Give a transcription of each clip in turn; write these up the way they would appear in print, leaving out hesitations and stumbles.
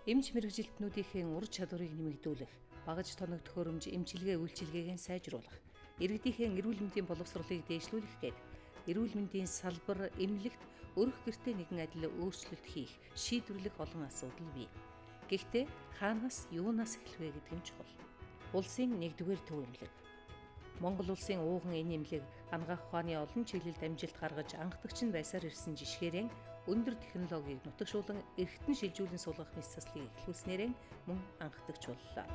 Эмч мэргэжилтнүүдийн ур чадварыг нэмэгдүүлэх, багаж тоног төхөөрөмж эмчилгээ үйлчилгээг сайжруулах, иргэдийн эрүүл мэндийн боловсролыг дээшлүүлэх гээд эрүүл мэндийн салбар эмнэлэгт өрх гэртээ нэгэн адил өөрчлөлт хийх, шийдвэрлэх олон асуудал бий. Гэхдээ хаанаас юунаас эхлэх вэ гэдэг нь чухал. Улсын 1-р төв эмнэлэг. Монгол улсын ууган энэ эмнэлэг анагаах ухааны олон чиглэлд амжилт гаргаж анхдагч нь байсаар ирсэн жишгээрэн өндөр технологиг нутагшуулан эргэтэн шилжүүлэн суулгах мэс заслыг эхлүүлснээрээ мөн анхдагч боллоо.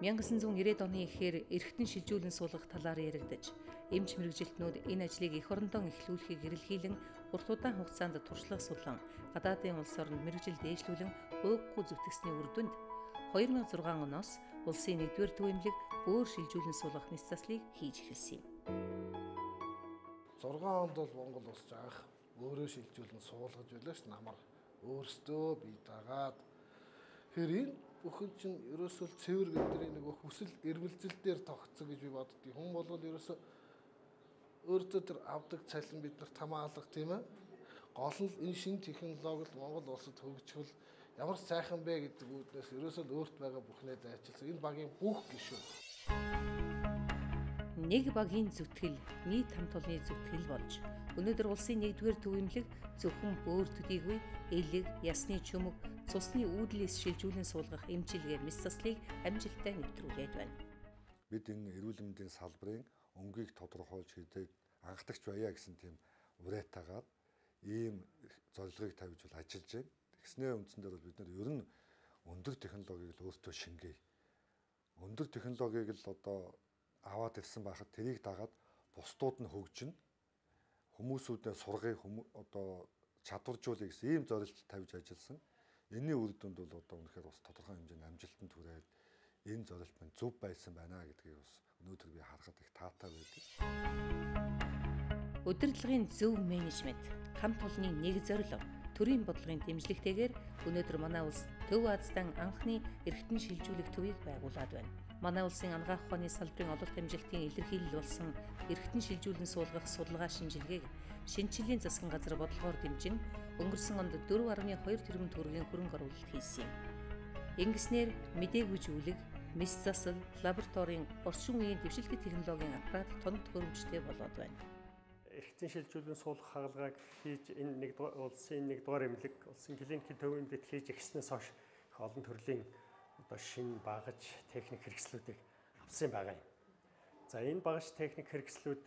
Мянган 990-ад оны эхээр эргэтэн шилжүүлэн суулгах талаар яригдаж, эмч мэргэжилтнүүд энэ ажлыг эх орондоо эхлүүлэхийг эрэлхийлэн урт удаан хугацаанд туршлага сулан гадаадын улс оронд мэргэжил дээшлүүлэн ууггүй зүтгэсний үр дүнд 2006 оноос улсын 1-р төв эмнэлэг өөр шилжүүлэн суулгах мэс заслыг хийж эхэлсэн юм. 6 онд бол Монгол улс анх өөрөө шилжүүлэн суулгаж байлаа ш намар өөрсдөө бий дагаад хэрэг бүхэн чинь ерөөсөө цэвэр бидний нэг хүсэл эрмэлзэл дээр тогтсон гэж би боддгийг. Хүн бол ерөөсөө өөртөө тэр авдаг цалин бид нарт хамаалах тийм ээ. Гол нь энэ шинэ технологид Монгол улсад хөгжихөл ямар сайхан бэ гэдэг үүднээс ерөөсөө өөрт байгаа бүхнээ дайчилсан. Энэ багийн бүх гишүүн. Нэг багийн зүтгэл, нийт хамт олонны зүтгэл болж өнөөдөр улсын 1-р төв эмнэлэг зөвхөн бөөр төдийгүй элэг, ясны чөмөг, цусны үүдлээс шилжүүлэн суулгах эмчилгээ мэс заслыг амжилттай нэвтрүүлээд байна. Бид энэ эрүүл мэндийн салбарын өнгийг тодорхойлж хийдэг анхдагч байя гэсэн тийм уриатаагаар ийм зорилгыг тавьж ажиллаж байна. Тэгснээ үндсэндээ бол бид нар ер нь өндөр технологиг л өөртөө шингээе. Өндөр технологиг л одоо аваад ирсэн байхад тэрийг дагаад бусдууд нь хөгжинэ. Хүмүүсүүдээ сургая, одоо чадваржуулъя гэсэн ийм зорилт тавьж ажилласан. Энийн үр дүнд бол одоо үнэхээр бас тодорхой хэмжээний амжилтанд хүрээд энэ зорилт маань зөв байсан байна гэдгийг бас өнөөдөр би харахад их таатай байдаг. Удирдлагын зөв менежмент, хамт олонны нэг зорилго, төрийн бодлогын дэмжлэгтэйгээр өнөөдөр манай улс Төв Аздан анхны эргэтэн шилжүүлэх төвийг байгуулад байна. Манай улсын анагаах ухааны салбарын ололт амжилтын илэрхийлэл болсон эргэтэн шилжүүлэн суулгах судалгаа шинжилгээг шинжилгээний засгийн газар бодлогоор дэмжин өнгөрсөн онд 4.2 тэрбум төгрөгийн хөрөнгө оруулалт хийсэн юм. Ингэснээр мдээгүй зүйлэг, мэс засал, лабораторийн орчин үеийн дэвшилтэт технологийн аппарат тоног төхөөрөмжтэй болоод байна. Эргэтэн шилжүүлэн суулгах хаалгааг хийж энэ улсын 1-р эмнэлэг, улсын клиникийн төв эмнэлэгт хийж эхэлснээс хойш олон төрлийн одоо шинэ багаж техник хэрэгслүүдийг авсан байгаа юм. За энэ багаж техник хэрэгслүүд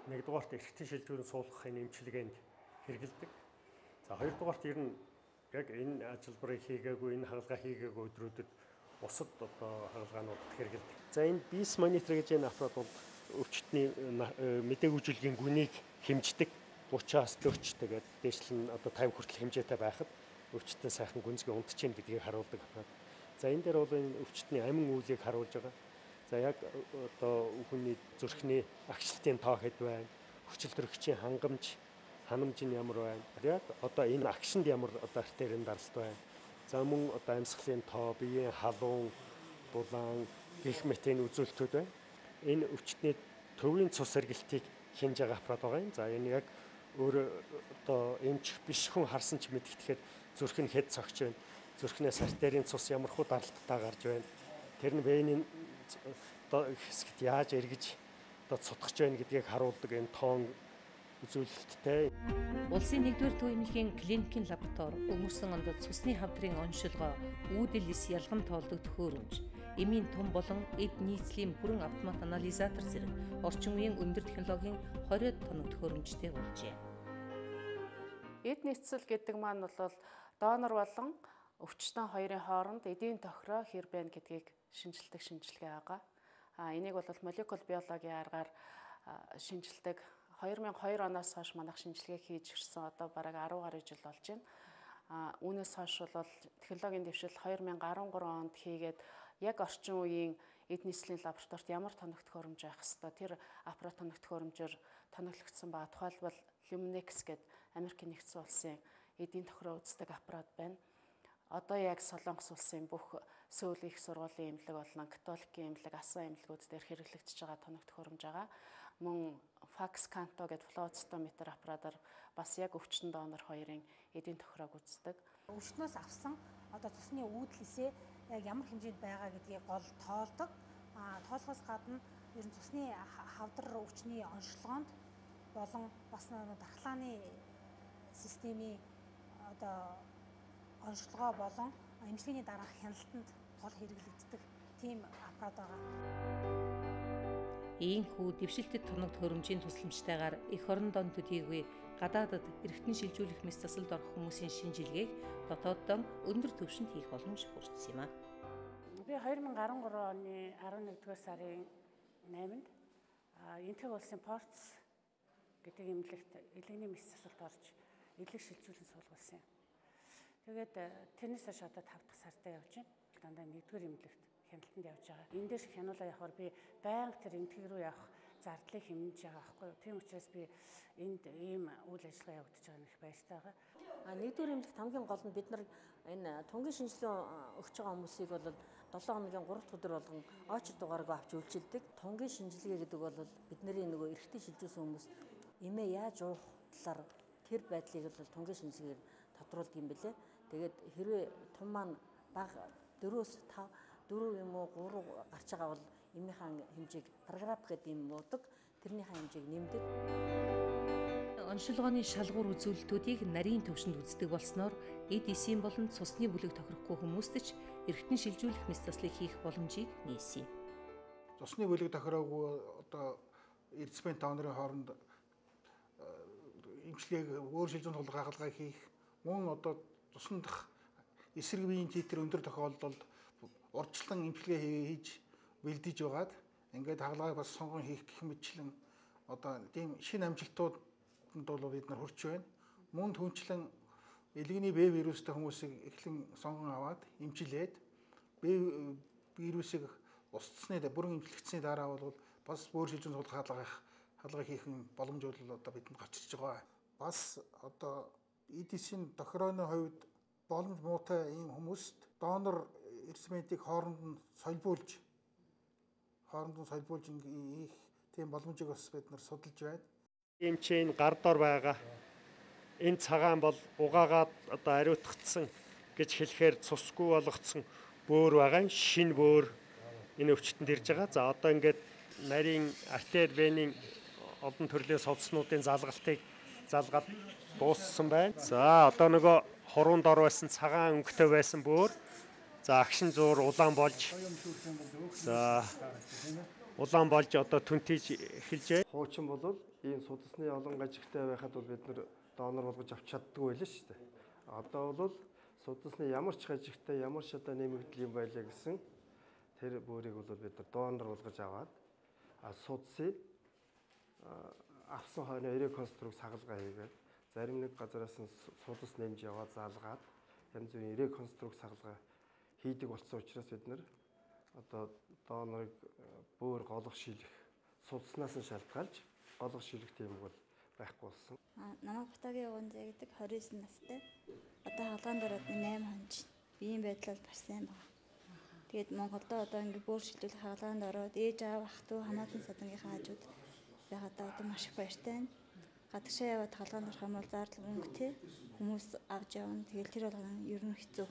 1-дугаарт эргэтэн шилжүүлэн суулгахын эмчилгээнд хэрэгэлдэг. За 2-дугаарт ер нь яг энэ ажилбарыг хийгээгүй, энэ хаалгаа хийгээгүй өдрүүдэд бусад одоо хаалгаануудад хэрэгэлдэг. За энэ BIS монитор гэж энэ аппарат бол өвчтний мэдээгүйжүүлгийн гүнийг хэмждэг 30-аас 40 тэгээд дээшлэн одоо 50 хүртэл хэмжээтэй байхад өвчтөд сайхан гүнзгий унтж чинь гэдгийг харуулдаг аппарат. За энэ дээр бол энэ өвчтний амин үйлийг харуулж байгаа. За яг одоо хүний зүрхний агшлтын тоо хэд байна? Хүчил төрөгчийн ханамж нь ямар байна? Яг одоо энэ агшинд ямар одоо артерийн даралт байна? За мөн одоо амьсгалын тоо, биеийн халуун, дулаан, гэх мэт энэ үзүүлэлтүүд байна. Энэ өвчтний төвийн цус сэргэлтийг хинж байгаа аппарат байгаа юм. За энэ яг өөр одоо эмч биш хүн харсан ч мэдгэтгэхэд зүрх нь хэд цогч байна. Зүрхнээс артерийн цус ямар хуу даралттай гарч байна. Тэр нь венийн одоо хэсэгт яаж эргэж одоо цутгах байна гэдгийг харуулдаг энэ тоон үзүүлэлттэй. Улсын 1-р төв эмнэлгийн клиникийн лаборатори өнгөрсөн онд цусны хавдрын оншилгоо, үүдэлс ялган тоолдог төхөөрөмж, эмийн том болон эд нийцлийн бүрэн автомат анализатор зэрэг орчин үеийн өндөр технологийн 20 тоног төхөөрөмжтэй болжээ. Эд нийцэл гэдэг маань бол донор болон өвчтөн хоёрын хооронд эдийн тохироо хэр байна гэдгийг шинжилдэг шинжилгээ байгаа. Энийг бол молекул биологийн аргаар шинжилдэг 2002 оноос хойш манайх шинжилгээ хийж ирсэн одоо бараг 10 гаруй жил болж байна. Үүнээс хойш бол технологийн дэвшил 2013 онд хийгээд яг орчин үеийн эд нийслэлийн лабораторид ямар тоног төхөөрөмж байх хэвээр тэр аппарат тоног төхөөрөмжөөр тоноглогдсон ба тухайлбал Luminex гэдэг Америкийн нэгдсэн улсын эдийн тохироо үздэг аппарат байна. Одоо яг Солонгос улсын бүх Сөүл их сургуулийн эмнэлэг болон католикийн эмнэлэг, асан эмнэлгүүд дээр хэрэглэгдэж байгаа тоног төхөөрөмж байгаа. Мөн Fax Canto гэдэг флоу цитометр аппаратаар бас яг өвчин донор хоёрын эдийн тохироог үздэг. Өвчнөөс авсан одоо цусны уудлээсээ яг ямар хэмжээнд байгаа гэдгийг гол тоолдог. Тоолохоос гадна ер нь цусны хавдар өвчний онцлогоонд болон бас дархлааны системийн одоо онцлогоо болон эмчилгээний дараах хяналтанд гол хэрэглэгддэг тийм аппарат байгаа. Ийхүү дэвшилтэд тоног төхөөрөмжийн тусламжтайгаар эх орондоо төдийгүй гадаадад эргэтэн шилжүүлэх мэс засалд орох хүмүүсийн шинжилгээг дотооддоо өндөр түвшинд хийх боломж бүрдсэн юм а. Би 2013 оны 11-р сарын 8-нд Энэтхэг улсын Портс гэдэг эмнэлэгт элэгний мэс засалд орж элэг шилжүүлэн суулгуулсан юм. Тэгээд тэрнээс хойш одоо 5 дахь сартаа явж байна. Дандаа 1-р эмнэлэгт хяналтанд явж байгаа. Энэ дээр хянуулаа явахаар би байнга тэр Энэтхэг рүү явах зардлыг хэмнэж байгаа байхгүй юу. Тийм учраас би энд ийм үйл ажиллагаа явагдаж байгаа нэг баяртай байгаа. 1-р эмнэлэгт хамгийн гол нь бид нар энэ тунгийн шинжилгээ өгч байгаа хүмүүсийг бол 7 хоногийн 3 дахь өдөр болгон очир дугаарыг авч үйлчилдэг. Тунгийн шинжилгээ гэдэг бол бидний нөгөө эрэгтэй шилжүүлсэн хүмүүс эмээ яаж уух талаар тэр байдлыг бол тунгийн шинжилгээр тодруулдаг юм бэлээ. Тэгээд хэрвээ тун маань бага 4-өөс 4 юм уу 3 гарч байгаа бол эмийнхаа хэмжээг програф гэдэг юм уудаг. Тэрнийхээ хэмжээг нэмдэг. Оншилгооны шалгуур үзүүлэлтүүдийг нарийн түвшинд үздэг болсноор эд эсийн болон цусны бүлэг тохирохгүй хүмүүст ч эргэтэн шилжүүлэх мэс заслыг хийх боломжийг нээсэн юм. Цусны бүлэг тохироогүй одоо эрдэмтэн донорын хооронд эмчилгээг өөр шилжүүлэн тулах хаалгаа хийх мөн одоо цусны дах эсрэг биеийн титр өндөр тохиолдолд урдчлан эмчилгээ хийж бэлдэж байгаад ингээд хаалгааг бас сонгон хийх гэх мэтчлэн одоо тийм шинэ амжилтууд бол бид нар хүрч байна. Мөн түнчлэн элэгний Б вирустай хүмүүсийг эхлэн сонгон аваад эмчилээд Б вирусыг устсны бүрэн эмчилэгдсэний дараа бол бас өөр шилжүүлэн суулгах хаалга хийх боломж бол одоо бидэнд гарчиж байгаа. Бас одоо EDC-ийн тохирооны хувьд боломж муутай ийм хүмүүст донор эрсментийг хооронд нь солиулж их тийм боломжийг бас бид нар судалж байна. Эмчийн гар дор байгаа энэ цагаан бол угаагаад одоо ариутгацсан гэж хэлэхээр цусгүй болгоцсон бөөр байгаа. Шинэ бөөр энэ өвчтөнд ирж байгаа. За одоо ингээд нарийн артер венийн олон төрлийн судаснуудын залгалтыг залгаад дууссан байна. За одоо нөгөө хуруунд ор байсан цагаан өнгөтэй байсан бөөр. За агшин зуур улаан болж. За улаан болж одоо түнтэж эхэлжээ. Хуучин бол ийм судасны олон гажигтай байхад бол бид нар донор болгож авч чаддгүй байлаа шүү дээ. Одоо бол судасны ямар ч гажигтай ямар ч одоо нэмэгдэл юм байлаа гэсэн тэр бөөрийг бол бид нар донор болгож аваад судасыг авсан хойно реконструкц хагалгаа хийгээд зарим нэг газараас нь судас нэмж яваад заалгаад янз бүрийн реконструкц хагалгаа хийдэг болсон учраас бид нар одоо донорыг бөөр голох шилэх судснаас нь шалтгаалж голох шилэх тийм бол байхгүй болсон. Намайг Батагийн Уганзаа гэдэг 29 настай. Одоо хаалгаан дороод 8 хонж биеийн байдал бас сайн байна. Тэгээд Монголд одоо ингээд бөөр шилжүүлэх хаалгаанд ороод ээж аав ах トゥ хамаатан садангийнхаа хажууд байгаад одоо маш их баяртай байна. Гадагшаа яваад хаалгаанд орох юм бол зардал өнгөтэй хүмүүс авч явна. Тэгээд тэр болгон ер нь хэцүү.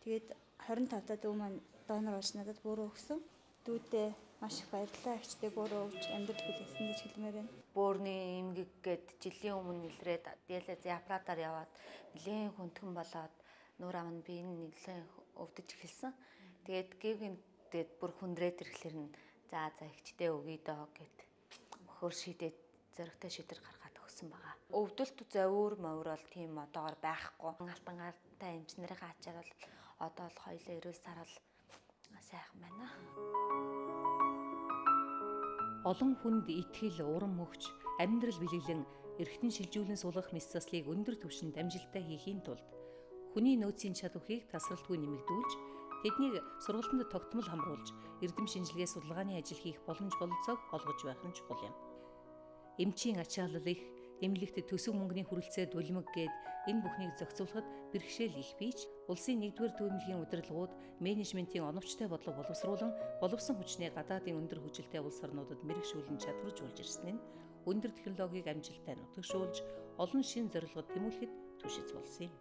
Тэгээд 25 та дүү маань донор болж надад бөөрөө өгсөн. Дүүдээ маш их баярлалаа. Ихтэй бөөрөө өгч амьдрал хүлээсэн гэж хэлмээр байна. Бөөрийн эмгэг гээд жилийн өмнө нэлрээд диализ аппаратаар яваад нэлээд хүндхэн болоод нүүр ам нь би энэ нэлээд өвдөж эхэлсэн. Тэгээд гэвгэнтэд бүр хүндрээд ирэхлээр нь за ихчтэй өгье доо гэд мөхөр шидэд зөрөгтэй шийдэр гаргаад өгсөн байгаа. Өвдөлт зовөр мовр бол тийм одоогор байхгүй. Алтан гартай эмчнэрийн ачаар бол одоо л хоёлаа эрүүл сарал сайхан байна. Олон хүнд итгэл урам өгч амьдрал бэлэглэн эргэтэн шилжүүлэн суулгах мэс заслыг өндөр түвшинд амжилттай хийхийн тулд хүний нөөцийн чадварыг тасралтгүй нэмэгдүүлж тэднийг сургалтанд тогтмол хамруулж эрдэм шинжилгээ судалгааны ажил хийх боломж бололцоог олгож байх нь чухал юм. Эмчийн ачаалал их, эмнэлэгт төсөв мөнгөний хүрэлцээ дулмаг гээд энэ бүхнийг зохицуулахад бэрхшээл их бийж улсын 1-р төвөмлөгийн удирдлагууд менежментийн оновчтой бодлого боловсруулан боловсон хүчний гадаадын өндөр хүжилтэй улс орнуудад мэрэгшүүлэн чадваржуулж ирсэн нь өндөр технологиг амжилттай нутагшуулж олон шин зорилгод тэмүүлэхэд түшиж болсон юм.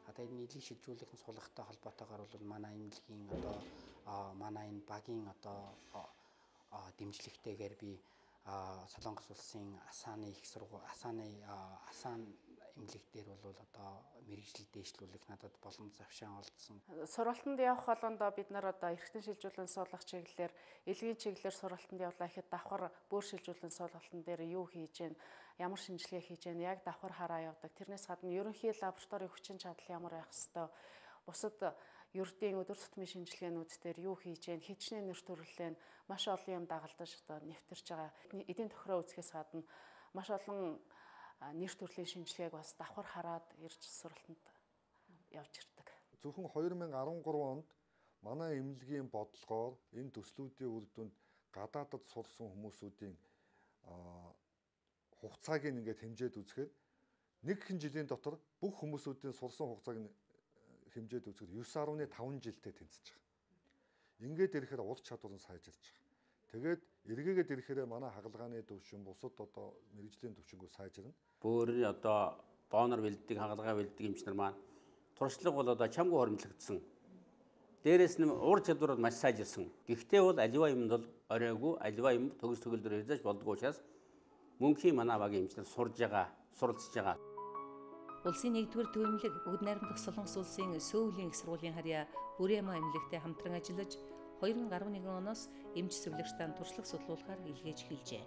Одоо энэ нийлэг шилжүүлэхин суулгахтай холбоотойгоор бол манай эмнэлгийн манай энэ багийн дэмжлэгтэйгээр би Солонгос улсын асааны их сургууль асаан эмнэлэг дээр бол одоо мэрэгжил дэвшлүүлэх надад боломж завшаан олдсон. Сургалтанд явах болгондоо бид нар одоо эргэтэн шилжүүлэн суулгах чиглэлээр элгийн чиглэлээр сургалтанд явлаа гэхэд давхар бөөр шилжүүлэн суулгалтын дээр юу хийж гэн, ямар шинжилгээ хийж гэн, яг давхар хараа явдаг. Тэрнээс гадна ерөнхий лабораторийн хүчин чадал ямар байх хэвээр, бусад ердийн өдөр тутмын шинжилгээнүүд дээр юу хийж гэн, хичнээн нэр төрлөө маш олон юм дагалдаж одоо нэвтэрч байгаа. Эдийн тохироо үзэхээс гадна маш олон нэр төрлийн шинжилгээг бас давхар хараад ирж сургалтанд явж ирдэг. Зөвхөн 2013 онд манай эмнэлгийн бодлогоор энэ төслүүдийн үр дүнд гадаадд сурсан хүмүүсүүдийн хугацааг ингээд хэмжээд үзэхэд нэг хэн жилийн дотор бүх хүмүүсүүдийн сурсан хугацааг хэмжээд үзэхэд 9.5 жилдээ тэнцэж байгаа. Ингээд ирэхээр ур чадвар нь сайжирч байгаа. Тэгээд эргээгээд ирэхээр манай хагалгааны төвшин бусад одоо мэрэгжлийн төвшингөө сайжирна. Бөөрийн одоо доонор бэлддэг, хагалгаа бэлддэг эмчнэр маань туршлага бол одоо чамгүй хормоглогдсон. Дээрээс нь ур чадвар маш сайжирсан. Гэхдээ бол аливаа юмд бол оройгүй, аливаа юм төгс төгөлдөр ирж болдгоо учраас мөнхийн манай багийн эмчнэр сурж байгаа, суралцж байгаа. Улсын 1-р төвөмлөг бүгд найрамдах Солонгос улсын Сөүлийн их сургуулийн харьяа Бүрээма эмнэлэгтэй хамтран ажиллаж 2011 оноос эмч сувлагчдаа туршлага судлуулахаар илгээж эхэлжээ.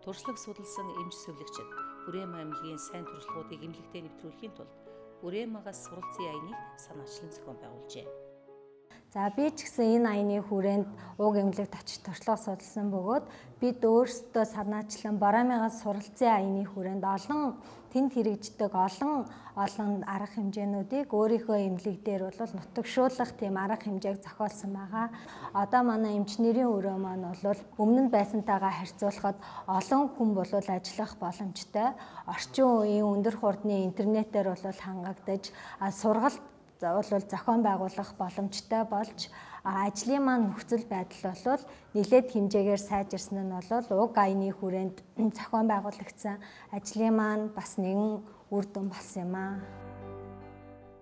Туршлага судалсан эмч сувлагчид Бүрээма эмнэлгийн сайн туршлагуудыг эмнэлэгтээ нэвтрүүлэхийн тулд Бүрээмагаас суралцсан аяныг санаачлан зохион байгуулжээ. За би ч гэсэн энэ аяны хүрээнд уг эмнэлэгт очиж туршлага судалсан бөгөөд бид өөрсдөө санаачлан Бороомигаас суралцсан аяны хүрээнд олон тэнд хэрэгждэг олон арга хэмжээнүүдийг өөрийнхөө эмнэлэг дээр бол нутагшуулах тийм арга хэмжээг зохиолсон байгаа. Одоо манай эмчнэрийн өрөө маань бол өмнө нь байсантайгаа харьцуулахад олон хүн бол ажиллах боломжтой. Орчин үеийн өндөр хурдны интернетээр бол хангагдаж сургалт бол зохион байгуулах боломжтой болж ажлын маань нөхцөл байдал бол нэлээд хэмжээгээр сайжирсан нь бол уг аяны хүрээнд зохион байгуулагдсан ажлын маань бас нэгэн үр дүн болсон юм аа.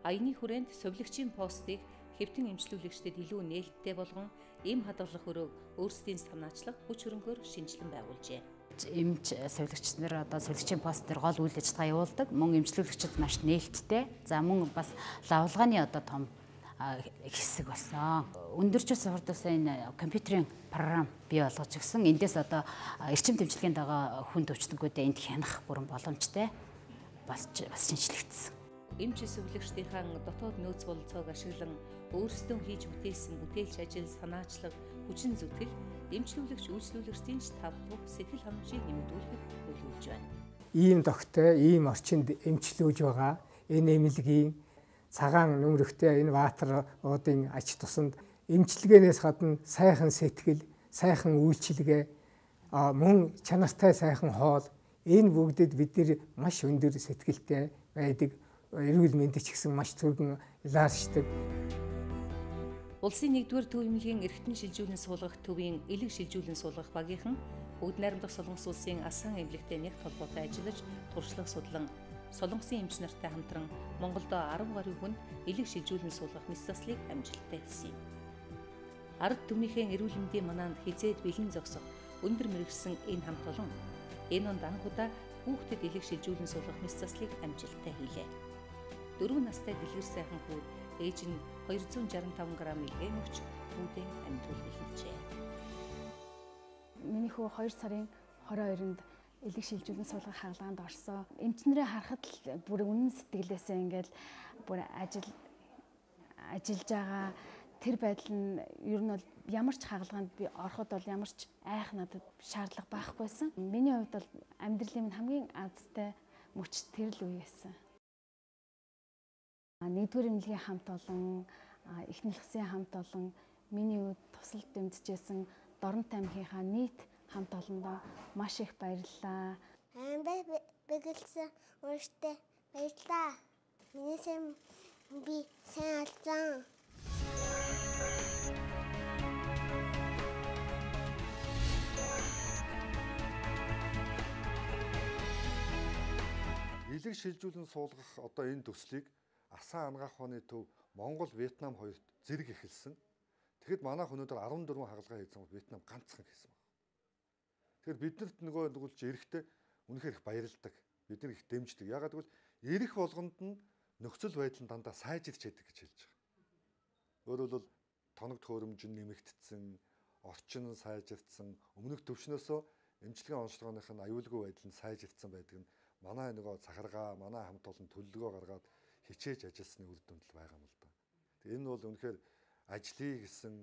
Аяны хүрээнд сувлагчийн постыг хэвтэн эмчлүүлэгчдэд илүү нээлттэй болгон эм хадгалах өрөөг өөрсдийн санаачлах хүч хөрөнгөөр шинжилэн байгуулжээ. Эмч сувлагч нар одоо сувлагчийн пост дээр гол үйл ажиллагаа явуулдаг. Мөн эмчлүүлэгчид маш нээлттэй. За мөн бас лавлгааны одоо том хэсэг болсон. Өндөрчөөс сурдаас энэ компьютерийн програм бий болгож өгсөн. Эндээс одоо эрчим тэмцлэгийн дага хүн төвчтөнгүүдээ энд хянах бүрэн боломжтой бас шинжлэгдсэн. Эмч сувлагчдынхаа дотоод нөөц бололцоог ашиглан өөрсдөө хийж бүтээсэн бүтээлч ажил санаачлаг хүчин зүтгэл эмчлүүлэгч үйлчлүүлэгчдийн тав бүх сэтгэл хангамжийг нэмэгдүүлэхэд төлөвлөж байна. Ийм тогтой, ийм орчинд эмчлүүлж байгаа энэ эмнэлгийн цагаан нөмрөгтэй энэ ватруудын ач тусанд эмчилгээнээс гадна сайхан сэтгэл, сайхан үйлчилгээ, мөн чанартай сайхан хоол энэ бүгдэд бид нар маш өндөр сэтгэлтэй байдаг. Эрүүл мэндэд ч гэсэн маш түргэн илаарчдаг. Улсын 1-р төвөмлөгийн эргэтэн шилжүүлэн суулгах төвийн элэг шилжүүлэн суулгах багийнхан бүгд найрамдах Солонгос улсын асаан эмнэлэгтэй нэгт холбоотой ажиллаж туршлага судлан Солонгосын эмч нартай хамтран Монголдо 10 гаруй хүнд элэг шилжүүлэн суулгах мэс заслыг амжилттай хийсэн. Ард түмнийхээ эрүүл мэндийн манаанд хизээд бэлэн зогсох өндөр мэрэгсэн энэ хамт олон энэ онд анх удаа хүүхдэд элэг шилжүүлэн суулгах мэс заслыг амжилттай хийлээ. 4 настай дэлгэр сайхан хүүд ээж нь 265 г илгээн өгч хүүдээ амьдуул эхэлжээ. Миний хүү 2 сарын 22-нд элэг шилжүүлэн суулгах хаалганд орсон. Эмчнэрээ харахад л бүр үнэн сэтгэлээсээ ингээл бүр ажиллаж байгаа. тэр байдал нь ер нь бол ямар ч хагалгаанд би ороход бол ямар ч айх надад шаардлага байхгүйсэн. Миний хувьд бол амьдралын минь хамгийн азтай мөч тэр л үе байсан. Нэгдүгээр эмнэлгийн хамт олон, эхнэр хэсгийн хамт олон, миний үед тусалд дэмжижсэн Дорнот аймгийнхаа нийт хамт олондоо маш их баярлалаа. Бэгэлсэн өөртөө баярлалаа. Минийсэн би сайн алсан. Илэг шилжүүлэн суулгах одоо энэ төслийг Асан ангаах ухааны төв Монгол, Вьетнам хоёрт зэрэг эхэлсэн. Тэгэхэд манайх өнөөдөр 14 хагалгаа хийсэн бол Вьетнам ганцхан хийсэн байна. Тэгэхээр биднэрт нөгөө нэгүүлж эрэхтэй үнэхээр их баярлдаг. Бид нар их дэмждэг. Ягаад гэвэл эрэх болгонд нь нөхцөл байдал нь дандаа сайжирч яадаг гэж хэлж байгаа. Өөрөөр хэлбэл тоног төхөөрөмж нь нэмэгдсэн, орчин нь сайжирсан, өмнөх төвшнөөсөө эмчилгээний онцлогооных нь аюулгүй байдал нь сайжирсан байдаг нь манай нөгөө захаргаа, манай хамт олон төлөлгөө гаргаад хичээж ажилласны үр дүндэл байгаа юм л да. Тэгээ энэ бол үнэхээр ажлыг гэсэн,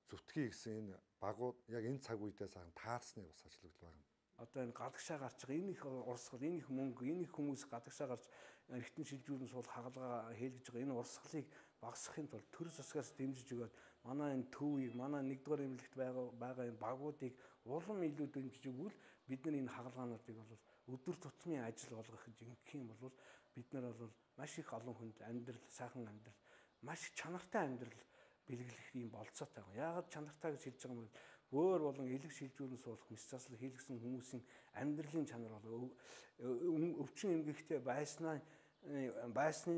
зүтгэхийг гэсэн энэ багууд яг энэ цаг үедээ сайхан таарсны бас ажил байгаа юм. Одоо энэ гадагшаа гарч байгаа энэ их урсгал, энэ их мөнгө, энэ их хүмүүс гадагшаа гарч эргэтэн шилжүүлэн суул хагалгаа хийлгэж байгаа энэ урсгалыг багасгахын тулд төр засгаас дэмжиж өгөөд манай энэ төвийг, манай нэгдүгээр эмнэлэгт байгаа энэ багуудыг улам илүү дэмжиж өгвөл бид нар энэ хагалгаануудыг бол өдөр тутмын ажил болгох гэж ингэх юм бол бид нар бол маш их олон хүнд амьдрал, сайхан амьдрал, маш чанартай амьдрал бэлгэлэх юм болцоотой байгаа. Яагаад чанартай гэж хэлж байгаа юм бэ? Өөр болон элэг шилжүүлэн суулгах, мэс засал хийлгсэн хүмүүсийн амьдралын чанар бол өвчин эмгэгтэй байсны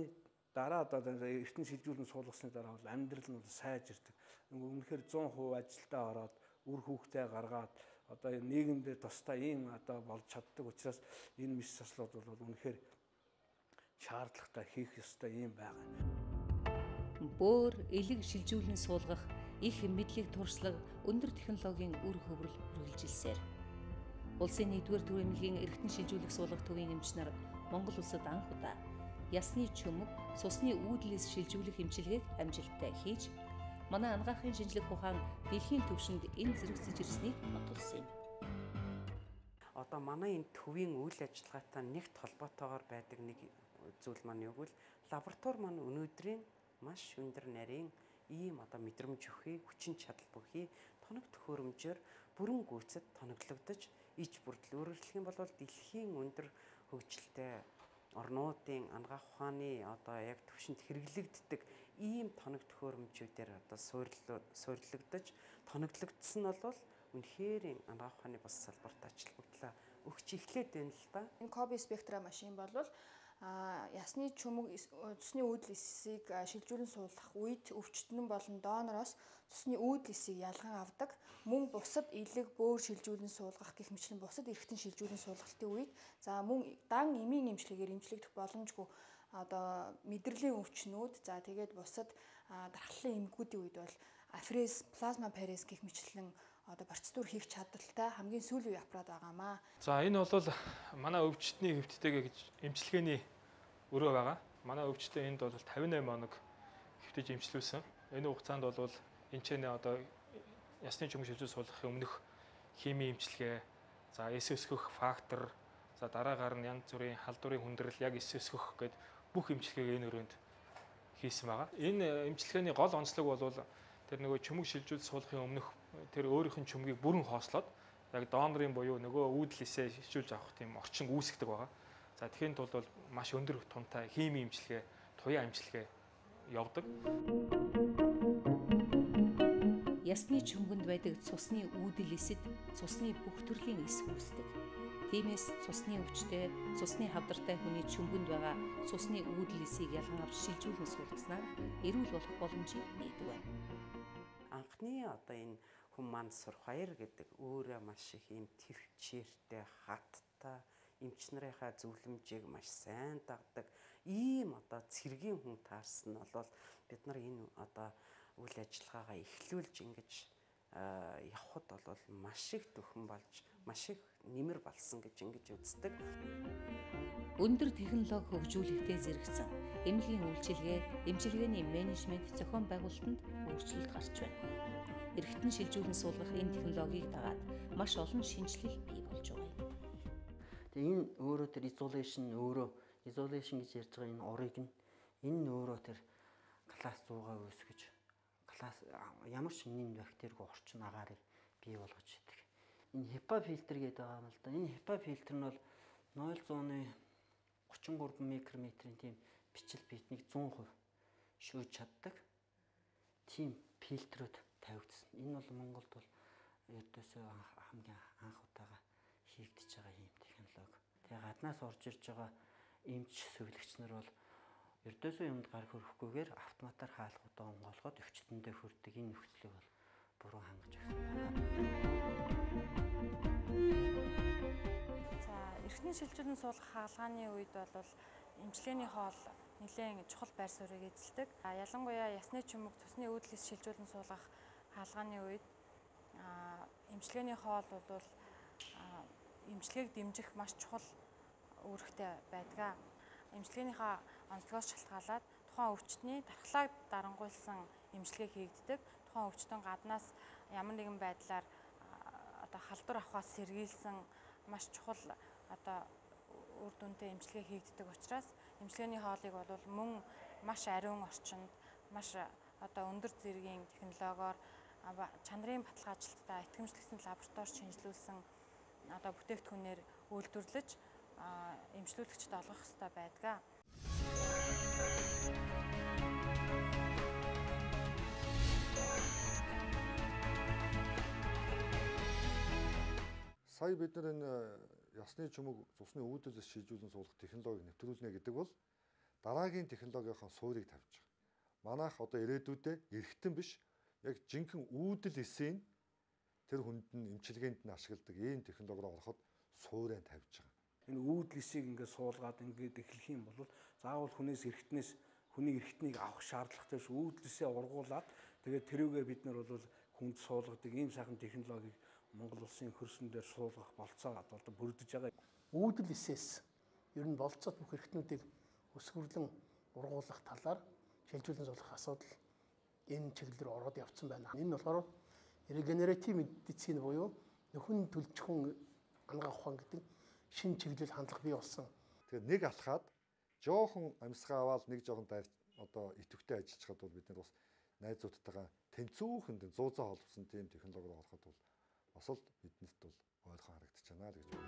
дараа одоо эртэн шилжүүлэн суулгасны дараа бол амьдрал нь сайжирдаг. Үнэхээр 100% ажилдаа ороод үр хүүхдээ гаргаад одоо нийгэмдээ тусдаа ийм одоо болж чаддаг учраас энэ мэс заслууд бол үнэхээр шаардлагатай хийх ёстой юм байгаа. Бөөр элэг шилжүүлэн суулгах их мэдлэг туршлага өндөр технологийн үр хөврөл үргэлжилсээр улсын 1-р төвийн эмнэлгийн эргэтэн шилжүүлэх суулгах төвийн эмч нар Монгол улсад анх удаа ясны чөмөг, цусны үүдлээс шилжүүлэх эмчилгээг амжилттай хийж манай ангаахын шинжлэх ухаан дэлхийн түвшинд энэ зэрэгцэж ирснийг батулсан юм. Одоо манай энэ төвийн үйл ажиллагаатай нэгт холбоотойгоор байдаг нэг зүйл маань юу гэвэл лаборатори маань өнөөдрийн маш өндөр нарийн ийм одоо мэдрэмж өхий, хүчин чадал бүхий тоног төхөөрөмжөөр бүрэн гүйцэд тоноглогдож иж бүрдэл өөрөрлөх юм бол дэлхийн өндөр хөгжилтэй орнуудын ангаах ухааны одоо яг түвшинд хэрэглэгддэг ийм тоног төхөөрөмжүүдээр одоо суйрлагдаж тоноглогдсон нь бол үнэхээр ангаах ухааны бас салбарт ажилтнаа өгч эхлээд байна л да. Энэ Коби Спектра машин бол ясны чөмөг цусны үүдэл эсийг шилжүүлэн суулгах үед өвчтөн болон донороос цусны үүдэл эсийг ялган авдаг. Мөн бусад элэг бөөр шилжүүлэн суулгах гэх мэтлэн бусад эргэтэн шилжүүлэн суулгалтын үед за мөн дан эмийн эмчилгээгээр эмчлэгдэх боломжгүй одоо мэдрэлийн өвчнүүд за тэгээд бусад дархлын эмгүүдийн үед бол афрез, плазма парез гэх мэтлэн одоо процедур хийх чадaltaй хамгийн сүүлийн үе аппарат байгаамаа. За энэ бол манай өвчтний хэвттэйгээ гэж эмчилгээний өрөө байгаа. Манай өвчтөд энд бол 58 хоног хэвтэж эмчилүүлсэн. Энэ хугацаанд бол энэ ч одоо ясны чөмөг шилжүүлж суулгахын өмнөх химийн эмчилгээ, за эс өсгөх фактор, за дараагаар нь янз бүрийн халдварын хүндрэл яг эс өсгөх гэд бүх эмчилгээг энэ өрөөнд хийсэн байгаа. Энэ эмчилгээний гол онцлог бол тэр нөгөө чөмөг шилжүүлж суулгахын өмнөх тэр өөрийнх нь чөмгийг бүрэн хоослоод яг донорын буюу нөгөө үүдлээсээ шилжүүлж авах тийм орчин үүсгдэг байгаа. За тэгэхээр тулд бол маш өндөр тунтай химийн эмчилгээ, туяа эмчилгээ явдаг. Ясны чөмгөнд байдаг цусны үүдэл эсэд цусны бүх төрлийн эс үүсдэг. Тиймээс цусны өвчтэй, цусны хавдартай хүний чөмгөнд байгаа цусны үүдэл эсийг ялган авч шилжүүлэн суулгаснаар эрүүл болох боломжийг нээдэг байна. Анхны одоо энэ хүн маань сурах баяр гэдэг өөрөө маш их юм төвчээртэй, хаттай эмч нарынхаа зөвлөмжийг маш сайн дагдаг ийм одоо цэргийн хүн таарсан нь бол бид нар энэ одоо үйл ажиллагаагаа эхлүүлж ингэж явхад бол маш их төхөн болж маш их нэмэр болсон гэж ингэж үздэг. Өндөр технологи хөгжүүлэлтэд зэрэгцэн эмнэлгийн үйлчилгээ, эмчилгээний менежмент, зохион байгуулалтанд өөрчлөлт гарч байна. Эргэтэн шилжүүлэн суулгах энэ технологиг дагаад маш олон шинжилэл бий болж байгаа юм. Тэгээ энэ өөрөө тэр изолation гэж ярьж байгаа энэ орыг энэ өөрөө тэр класс 100-аа үүсгэж ямар ч нэг бактеригүй орчин агаарыг бий болгож идэг. Энэ HEPA фильтр гэдэг байгаа юм л да. Энэ HEPA фильтр нь бол 0.33 микрометрийн тийм бичил биетнийг 100% шүүж чаддаг. Тийм фильтрүүд тавигдсан. Энэ бол Монголд бол ердөөсөө хамгийн анх удаага хийгдэж байгаа юм технологи. Тэгээ гаднаас орж ирж байгаа эмч сувилагч нар бол ердөөсөө юмд гар хөрөхгүйгээр автоматар хаалгуудаа онгоолгоод өвчтөндөө хүрдэг энэ нөхцөлийг бол буруу хангаж өгсөн байна. За, эргэтэн шилжүүлэн суулгах хаалгааны үед бол эмчилгээний хоол нэлээд чухал байр суурийг эзэлдэг. Ялангуяа ясны чүмэг цусны өөдлөөс шилжүүлэн суулгах хаалгааны үед эмчилгээний хоол бол эмчилгээг дэмжих маш чухал үүрэгтэй байдаг. Эмчилгээнийхээ онцлогоос шалтгаалаад тухайн өвчтний дархлааг дарангуйлсан эмчилгээ хийгддэг. Тухайн өвчтөн гаднаас ямар нэгэн байдлаар халдвар авахаас сэргийлсэн маш чухал үр дүнтэй эмчилгээ хийгддэг учраас эмчилгээний хоолыг бол мөн маш ариун орчинд маш өндөр зэргийн технологиор чанарын баталгаажлалттай итгэмжлэгсэн лабораторид шинжилүүлсэн бүтээгдэхүүнээр үйлдвэрлэж эмчлүүлэгчд олгох ёстой байдаг. Сая бид нар энэ ясны чүмэг цусны өөдөөс шилжүүлэн суулгах технологиг нэвтрүүлнэ гэдэг бол дараагийн технологийн суурийг тавьж байгаа. Манайх одоо ирээдүйдээ эргэтэн биш яг жинхэнэ үүдэл эсийн тэр хүнд нь эмчилгээнд нь ашигладаг ийм технологиор ороход суурийг тавьж байгаа. Энэ үүдэл эсийг ингээд суулгаад ингээд эхлэх юм бол заавал хүний эргэтнийг авах шаардлагатай биш, үүдэл эсээ ургуулад тэгээд тэрүүгээ бид нар бол хүнд суулгадаг ийм сайхан технологиг Монгол улсын хөрсөн дээр суулгах болцоо одоо бүрдэж байгаа. Үүдэл эсээс ер нь болцоод бүх эргэтнүүдийг өсгөрлөн ургуулах талаар шилжүүлэн суулгах асуудал энэ чиглэлээр ороод явцсан байна. Энэ болохоор регенератив медицин буюу нөхөн төлжхөн ангаа ухаан гэдэг шинэ чиглэл хандлага бий болсон. Тэгэхээр нэг алхаад жоохон амьсгаа аваад нэг жоохон одоо идэвхтэй ажиллаж хаад бол бид нар бас найзуудтайгаа тэнцүүхэн 100 холбосон тийм технологиор ороход бол бас л биднэрт бол ойлгохон харагдаж байна гэж байна.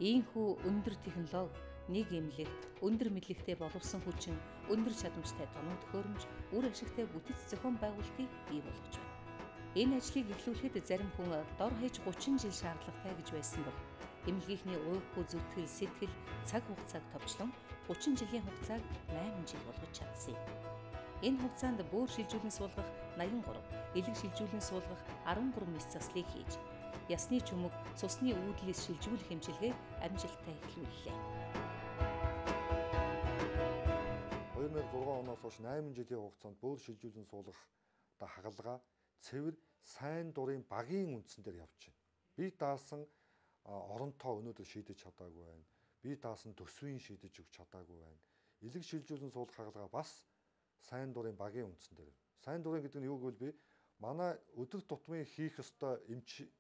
Ийхүү өндөр технологи нэг эмнэлэгт өндөр мэдлэгтэй боловсон хүчин, өндөр чадамжтай тоног төхөөрөмж, үр ашигтай бүтэц зохион байгуулалтыг бий болгож байна. Энэ ажлыг эхлүүлэхэд зарим хүн дор хаяж 30 жил шаардлагатай гэж байсан бол эмнэлгийнхний уйггүй зүтгэл, сэтгэл, цаг хугацааг товчлон 30 жилийн хугацааг 8 жил болгож чадсан юм. Энэ хугацаанд бөөр шилжүүлэн суулгах 83, элэг шилжүүлэн суулгах 13 мэс заслыг хийж, ясны чүмэг цусны үүдлээс шилжүүлэх эмчилгээг амжилттай эхлүүллээ. 2006 оноос хойш 8 жилийн хугацаанд бөөр шилжүүлэн суулгах хагалгаа цэвэр сайн дурын багийн үндсэн дээр явж байна. Би даасан оронтоо өнөөдөр шийдэж чадаагүй байна. Би даасан төсвийн шийдэж өгч чадаагүй байна. Элэг шилжүүлэн суулгах хагалгаа бас сайн дурын багийн үндсэн дээр. Сайн дурын гэдэг нь юу гэвэл би манай өдөр тутмын хийх ёстой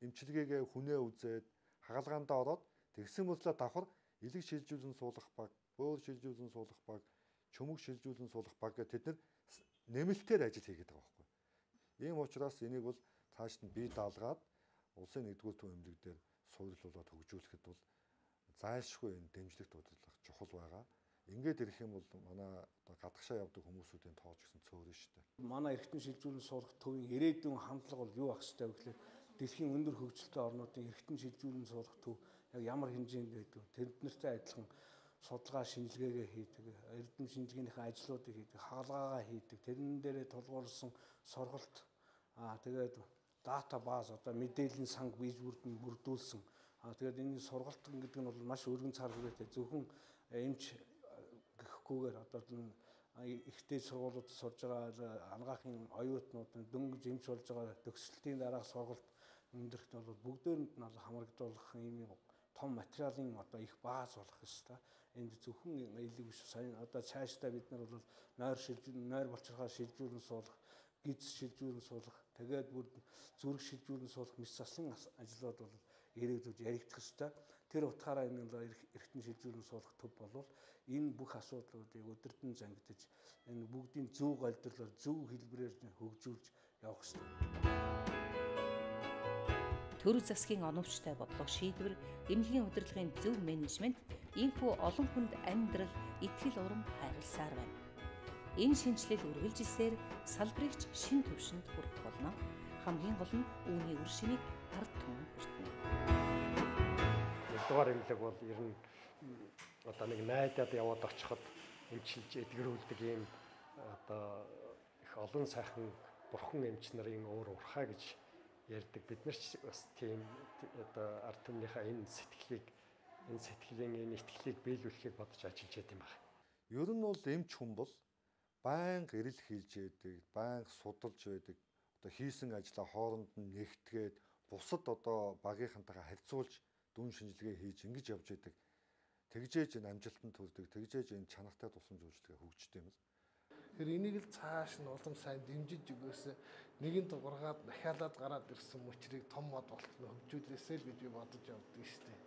эмчилгээгээ хүнээ үзээд хагалгаандаа ороод тэгсэн мэтлээ давхар элэг шилжүүлэн суулгах баг, бөөр шилжүүлэн суулгах баг, чөмөг шилжүүлэн суулгах баг гэдэг тэд нар нэмэлтээр ажил хийгээд байгаа байхгүй. Ийм учраас энийг бол цааш нь бие даалгаад улсын 1-р төв эмнэлэг дээр суурилуулаад хөгжүүлэхэд бол зайлшгүй энэ дэмжлэгт удирдлага чухал байгаа. Ингээд ирэх юм бол манай одоо гадагшаа явдаг хүмүүсүүдийн тоож гэсэн цөөрөн шүү дээ. Манай эргэтэн шилжүүлэн суулгах төвийн ирээдүйн хандлага бол юу ах ёстой вэ гэхээр дэлхийн өндөр хөгжилтэй орнуудын эргэтэн шилжүүлэн суулгах төв яг ямар хэмжээнд байдаг. Тэднэртэй адилхан судалгаа шинжилгээгээ хийдэг, эрдэм шинжилгээнийхээ ажлуудыг хийдэг, хагалгаагаа хийдэг, тэрэн дээрээ тулгуурласан сургалт тэгээд дата баз одоо мэдээллийн санг бийж бүрдүүлсэн. Тэгээд энэ сургалт гэдэг нь бол маш өргөн цар хүрээтэй зөвхөн эмч гэхгүйгээр одоо ихтэй сургуулиуд сурж байгаа ангаахын оюутнууд дөнгөж эмч болж байгаа төгсөлтийн дараах сургалт өндөрт бол бүгдөөнд нь хамрагдуулах ийм том материалын одоо их бааз болох ёстой. Энд зөвхөн элэг биш сайн одоо цаашдаа бид нар бол нойр болчрохоор шилжүүлэн суулгах, гиз шилжүүлэн суулгах, тэгээд бүр зүрх шилжүүлэн суулгах мэс заслан ажлууд бол ирээдүйд яригдах ёстой. Тэр утгаараа энэ эргэтэн шилжүүлэн суулгах төв болвол энэ бүх асуудлуудыг өдөртөн зангидаж энэ бүгдийн зөв голдрлоор зөв хэлбэрээр хөгжүүлж явах ёстой. Төр засгийн оновчтой бодлого шийдвэр, эмнэлгийн удирдлагын зөв менежмент энэхүү олон хүнд амьдрал, итгэл урам хайрласаар байна. Энэ шинжилэл үргэлжилсээр салбарыгч шин түвшинд хүрэх болно. Хамгийн гол нь үүний үр шимийг ард түмэн хүртэнэ. Нэгдүгээр эмнэлэг бол ер нь одоо нэг найдаад яваад очиход эмчилж эдгэрүүлдэг ийм одоо их олон сайхан бурхан эмч нарын өөр урхаа гэж ярьдаг. Бид нар ч бас тийм одоо ард түмнийхээ энэ сэтгэлийн энэ итгэлийг биелүүлэхийг бодож ажиллаж байт юм байна. Ер нь бол эмч хүн бол байнга ирэл хийж яадаг, байнга судалж байдаг. Одоо хийсэн ажлаа хооронд нь нэгтгээд бусад одоо багийнхантайгаа харьцуулж дүн шинжилгээ хийж ингэж явж байдаг. Тэгжээж энэ амжилтанд хүрдэг, тэгжээж энэ чанартай тусламж үйлчилгээ хөгждөг юм. Тэгэхээр энийг л цааш нь улам сайн дэмжиж өгөөс нэгэн дугааргаад дахиалаад гараад ирсэн мөчрийг том мод болтно хөгжүүлээсэй л гэж би бодож явдаг шүү дээ.